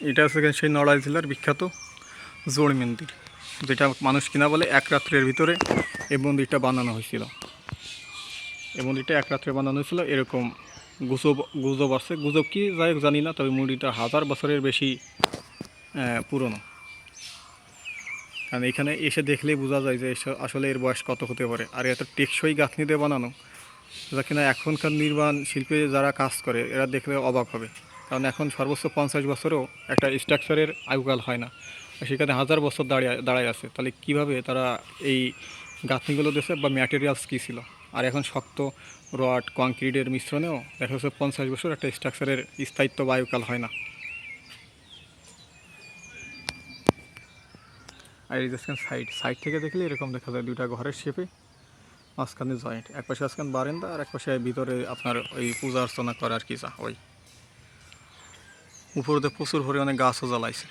এটা হচ্ছে সেই নড়াইল জেলার বিখ্যাত জোড় মন্দির, যেটা মানুষ কিনা বলে এক রাত্রের ভিতরে এই মন্দিরটা বানানো হয়েছিল। এই মন্দিরটা এক রাত্রে বানানো হয়েছিল এরকম গুজব আছে। গুজব কি যাই হোক জানি না, তবে মন্দিরটা 1000 বছরের বেশি পুরনো। কারণ এখানে এসে দেখলেই বোঝা যায় যে আসলে এর বয়স কত হতে পারে। আর এত টেকসই গাঁথনি দিয়ে বানানো, যা কিনা এখনকার নির্মাণ শিল্পে যারা কাজ করে এরা দেখলে অবাক হবে। কারণ এখন সর্বোচ্চ 50 বছরেও একটা স্ট্রাকচারের আয়ুকাল হয় না, সেখানে 1000 বছর দাঁড়ায় আছে। তাহলে কিভাবে তারা এই গাঁথনিগুলো দিয়েছে বা ম্যাটেরিয়ালস কী ছিল? আর এখন শক্ত রড কংক্রিটের মিশ্রণেও দেখা যাচ্ছে 50 বছর একটা স্ট্রাকচারের স্থায়িত্ব বা আয়ুকাল হয় না। আর এই দেখছেন সাইড থেকে দেখলে এরকম দেখা যায় দুইটা ঘরের শেপে, মাঝখানে জয়েন্ট, এক পাশে আজকাল বারান্দা আর এক পাশে ভিতরে আপনার ওই পূজা অর্চনা করার কি যা ওই উপরে প্রচুর পরিমাণে গাছও জ্বালাইছে।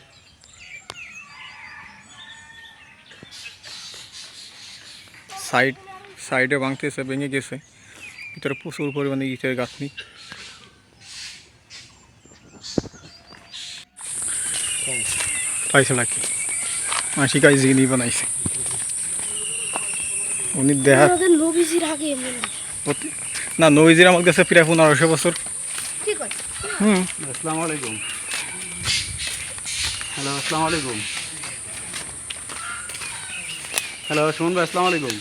সাইডে ভাঙতেছে, ভেঙে গেছে, ভিতরে প্রচুর পরিমাণে ইটের গাঁথনি। পাইছে নাকি মাসি কাজ জিনিস বানাইছে উনি দেখা না। নবীজির আমার কাছে প্রায় 1500 বছর। আসসালামু আলাইকুম। হ্যালো, আসসালামু আলাইকুম। হ্যালো, সুমন ভাই, আসসালামু আলাইকুম।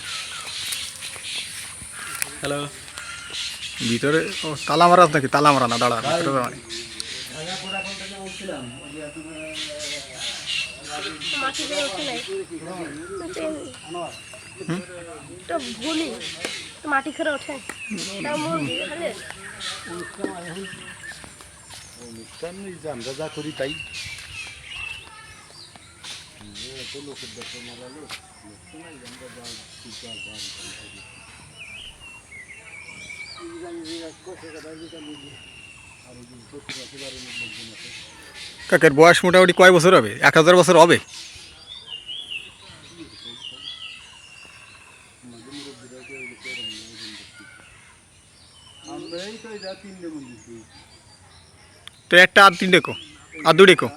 হ্যালো, ভিতরে তালা মারা নাকি? তালা মারা না, দাঁড়া মাটি করে ওঠে অনুষ্ঠান আমরা যা করি তাই। লোকের দর্শন মারালো কাকের বয়স মোটামুটি কয় বছর হবে? 1000 বছর হবে। তো একটা আর তিনটে কো আর দুটি কো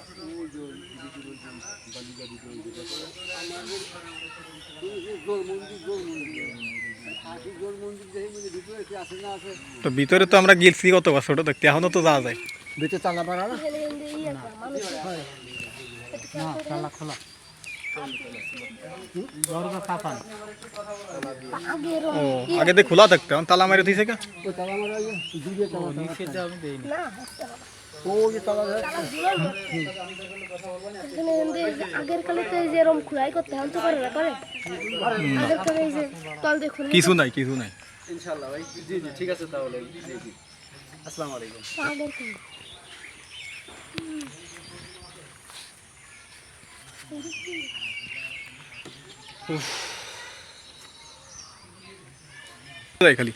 তো ভিতরে তো আমরা গেছি কত বছর দেখতে, এখনো তো যাওয়া যায় ভিতরে তালা মারা না, তালা খোলা। ও আগে দিয়ে খোলা থাকতো, এখন তালা মারি দিয়েছে কা? আগের কালে তো যেরকম খোলাই করতে এখন তো করে না, করে আগের কালে এই যে তল দেখুন কিছু নাই ইনশাআল্লাহ ভাই। জি জি, ঠিক আছে তাহলে। জি জি, আসসালামু আলাইকুম। আগের কালে খালি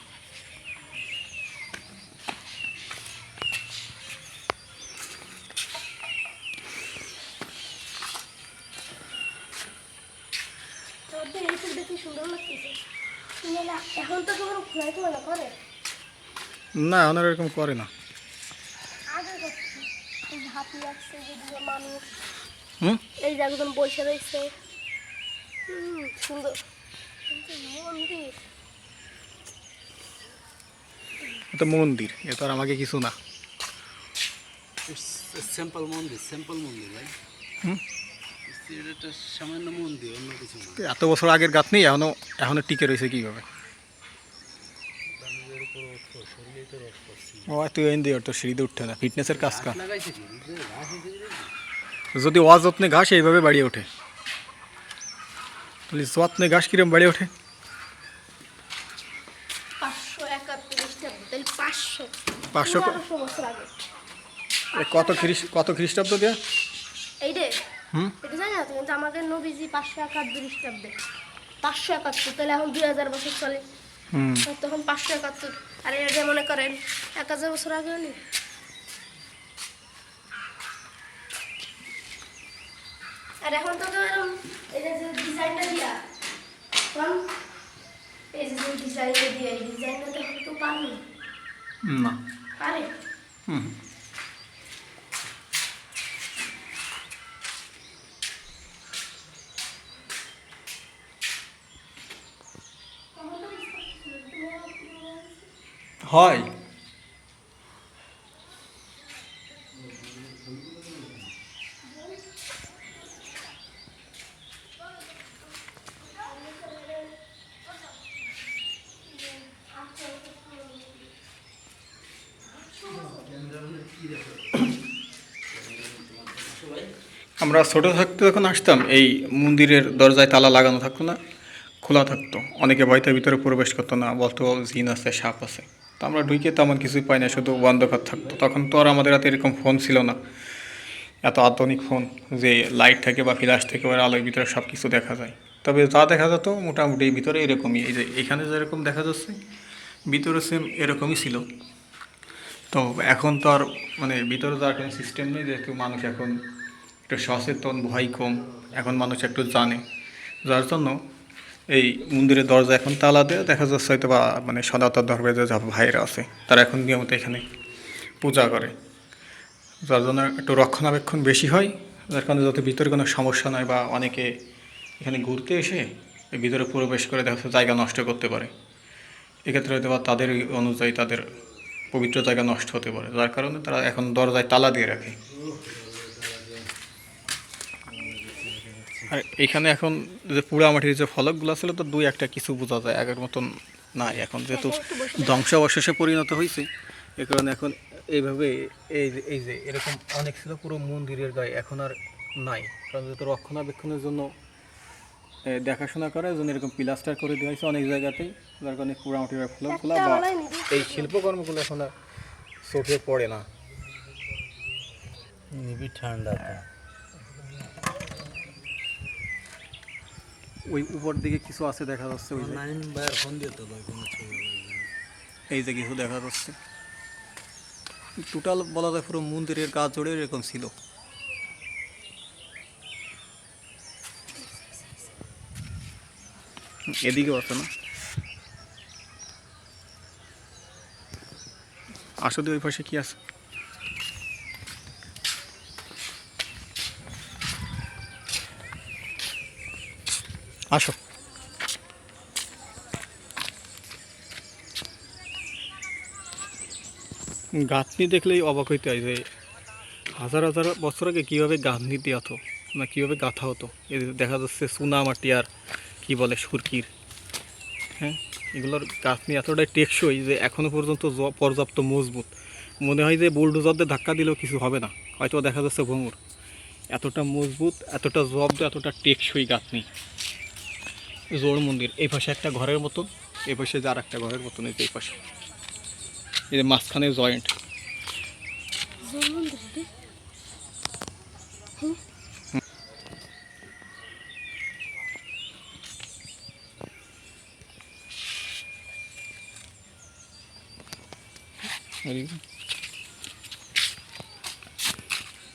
এখন তো কেমন খোলাই খোলা করে না, এখন আর এরকম করে না। হাতি আসছে যে মানুষ হুম, এই যে একজন বসে রয়েছে, সুন্দর মন্দির। এটা মন্দির, এ তো আর আমাকে কিছু না। সিম্পল মন্দির ভাই। হুম, এটা সামান্য মন্দির, অন্য কিছু না। এত বছর আগের গাঁথনি এখনো টিকে রয়েছে কিভাবে? ও তুই এনে দিয়ে তো সিঁড়িতে উঠতে না, ফিটনেসের কাজ কা। যদি অযত্নে ঘাস এইভাবে বাড়িয়ে ওঠে, তাহলে যত্নে ঘাস কিরম বাড়িয়ে ওঠে? 500 বছর আগে। কত খ্রিস্টাব্দ দেয়া? এই রে এটা জানি না, কিন্তু আমাদের নবীজি 571 খ্রিস্টাব্দে 571, তাহলে এখন 2000 বছর চলে, তখন 571। আর এটা মনে করেন 1000 বছর আগে হলি। আর এখন তো এরকম এই যে ডিজাইনটা দিয়া কোন এই যে ডিজাইনটা দিয়া, এই ডিজাইনটা তো পারি না, পারে। হয়। আমরা ছোটো থাকতে যখন আসতাম এই মন্দিরের দরজায় তালা লাগানো থাকতো না, খোলা থাকতো, অনেকে ভয়তে ভিতরে প্রবেশ করতো না, বলতো জিন আছে, সাপ আছে। তো আমরা ঢুকে তেমন কিছুই পাই না, শুধু অন্ধকার থাকতো। তখন তো আর আমাদের হাতে এরকম ফোন ছিল না, এত আধুনিক ফোন যে লাইট থেকে বা ফ্ল্যাশ থেকে ওর আলোর ভিতরে সব কিছু দেখা যায়। তবে যা দেখা যেত মোটামুটি ভিতরে এরকমই, এই যে এখানে যেরকম দেখা যাচ্ছে ভিতরে সেম এরকমই ছিল। তো এখন তো আর মানে ভিতরে তো আর কোনো সিস্টেম নেই, যেহেতু মানুষ এখন একটু সচেতন, ভয় কম, এখন মানুষ একটু জানে, যার জন্য এই মন্দিরের দরজা এখন তালা দেয়। দেখা যাচ্ছে হয়তো বা মানে সনাতন ধর্মের যে ভাইয়েরা আছে তারা এখন নিয়মিত এখানে পূজা করে, যার জন্য একটু রক্ষণাবেক্ষণ বেশি হয়, যার কারণে যাতে ভিতরে কোনো সমস্যা নয় বা অনেকে এখানে ঘুরতে এসে এই ভিতরে প্রবেশ করে দেখা যাচ্ছে জায়গা নষ্ট করতে পারে। এক্ষেত্রে হয়তো বা তাদের অনুযায়ী তাদের পবিত্র জায়গা নষ্ট হতে পারে, যার কারণে তারা এখন দরজায় তালা দিয়ে রাখে। আর এখানে এখন যে পোড়ামাটির যে ফলকগুলো ছিল তো দুই একটা কিছু বোঝা যায়, আগের মতন নাই এখন, যেহেতু ধ্বংসাবশেষে পরিণত হয়েছে। এ কারণে এখন এইভাবে এই যে এরকম অনেক ছিল পুরো মন্দিরের গায়ে, এখন আর নাই, কারণ যেহেতু রক্ষণাবেক্ষণের জন্য দেখাশোনা করার জন্য এরকম প্লাস্টার করে দেওয়া হয়েছে অনেক জায়গাতেই, যার কারণে পোড়ামাটির ফলকগুলো বা এই শিল্পকর্মগুলো এখন আর চোখে পড়ে না। নিবি ঠান্ডা ওই উপর দিকে কিছু আছে দেখা যাচ্ছে, ওই যে ফোন দিয়ে তো এই যে কিছু দেখা যাচ্ছে। টোটাল বলা যায় পুরো মন্দিরের কাজ জুড়ে এরকম ছিল। এদিকেও আছে না, আসলে ওই পাশে কি আছে? আসো। গাঁথনি দেখলেই অবাক হইতে হয় যে হাজার হাজার বছর আগে কীভাবে গাঁথনি দেওয়া হতো না, কীভাবে গাঁথা হতো। এই যে দেখা যাচ্ছে চুনা মাটি আর কী বলে সুরকির, হ্যাঁ, এগুলোর গাঁথনি এতটাই টেকসই যে এখনও পর্যন্ত পর্যাপ্ত মজবুত। মনে হয় যে বুলডোজারদের ধাক্কা দিলেও কিছু হবে না, হয়তো দেখা যাচ্ছে ভঙ্গুর। এতটা মজবুত, এতটা জব্দ, এতটা টেকসই গাঁথনি। জোড় মন্দির এই পাশে একটা ঘরের মতন, এই পাশে যে আর একটা ঘরের মতন, এই যে এই পাশে, এই যে মাঝখানে জয়েন্ট।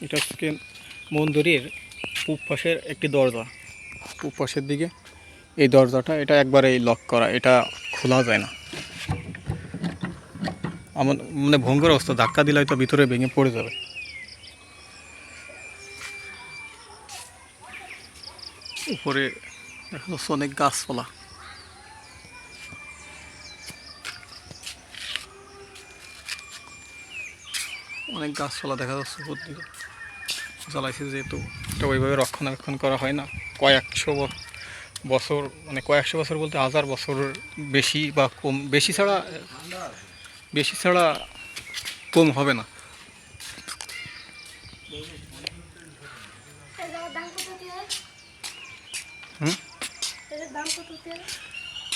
এটা হচ্ছে মন্দিরের পূব পাশের একটি দরজা, পূব পাশের দিকে এই দরজাটা, এটা একবারেই লক করা, এটা খোলা যায় না। আমার মানে ভঙ্গুর অবস্থা, ধাক্কা দিলে হয়তো ভিতরে ভেঙে পড়ে যাবে। উপরে দেখা যাচ্ছে অনেক গাছপালা, অনেক গাছপালা দেখা যাচ্ছে উপর দিকে। জ্বালাইছে যেহেতু এটা ওইভাবে রক্ষণাবেক্ষণ করা হয় না, কয়েকশো বছর, মানে কয়েকশো বছর বলতে হাজার বছর বেশি বা কম, বেশি ছাড়া কম হবে না।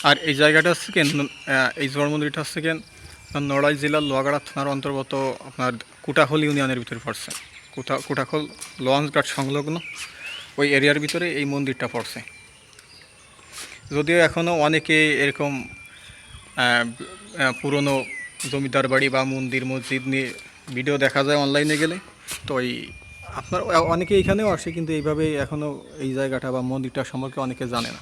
আর এই জায়গাটা হচ্ছে কেন, এই জোড় মন্দিরটা হচ্ছে কেন নড়াইল জেলার লোহাগাড়া থানার অন্তর্গত আপনার কুটাখল ইউনিয়নের ভিতরে পড়ছে। কুটাখল লঞ্চঘাট সংলগ্ন ওই এরিয়ার ভিতরে এই মন্দিরটা পড়ছে। যদিও এখনও অনেকে এরকম পুরনো জমিদার বাড়ি বা মন্দির মসজিদ নিয়ে ভিডিও দেখা যায় অনলাইনে গেলে, তো এই আপনার অনেকে এইখানেও আসে, কিন্তু এইভাবে এখনও এই জায়গাটা বা মন্দিরটা সম্পর্কে অনেকে জানে না।